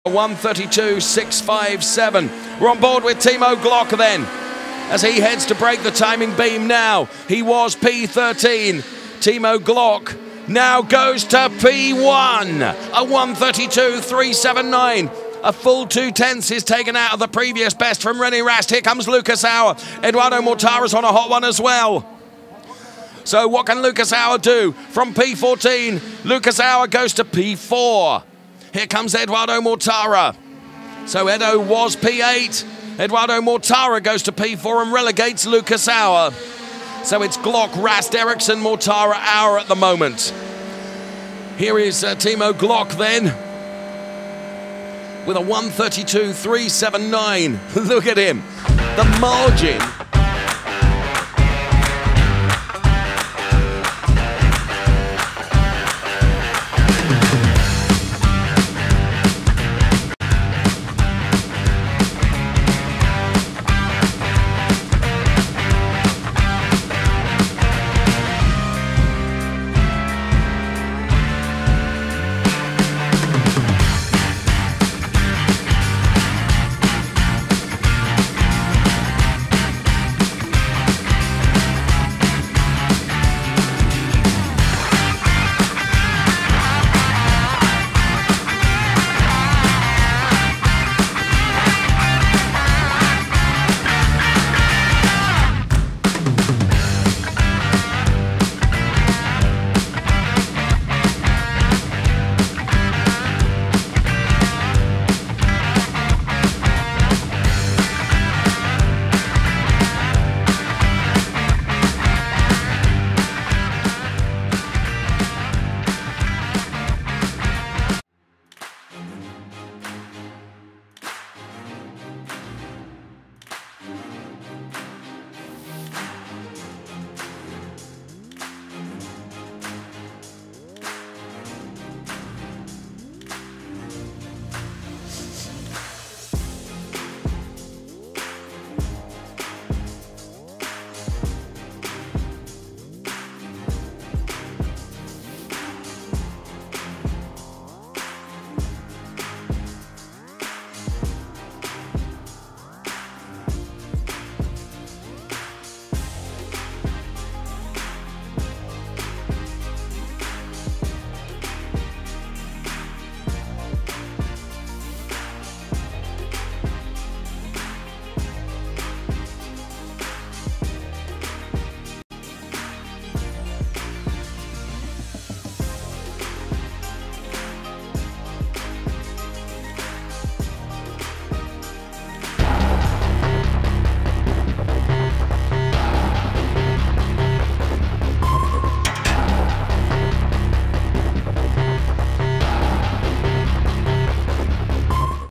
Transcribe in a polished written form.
1:32.657. We're on board with Timo Glock then, as he heads to break the timing beam now. He was P13. Timo Glock now goes to P1. A 1:32.379. A full 2/10 is taken out of the previous best from René Rast. Here comes Lucas Auer. Eduardo Mortara's on a hot one as well. So what can Lucas Auer do? From P14, Lucas Auer goes to P4. Here comes Eduardo Mortara. So Edo was P8. Eduardo Mortara goes to P4 and relegates Lucas Auer. So it's Glock, Rast, Ericsson, Mortara, Auer at the moment. Here is Timo Glock then, with a 1:32.379. Look at him. The margin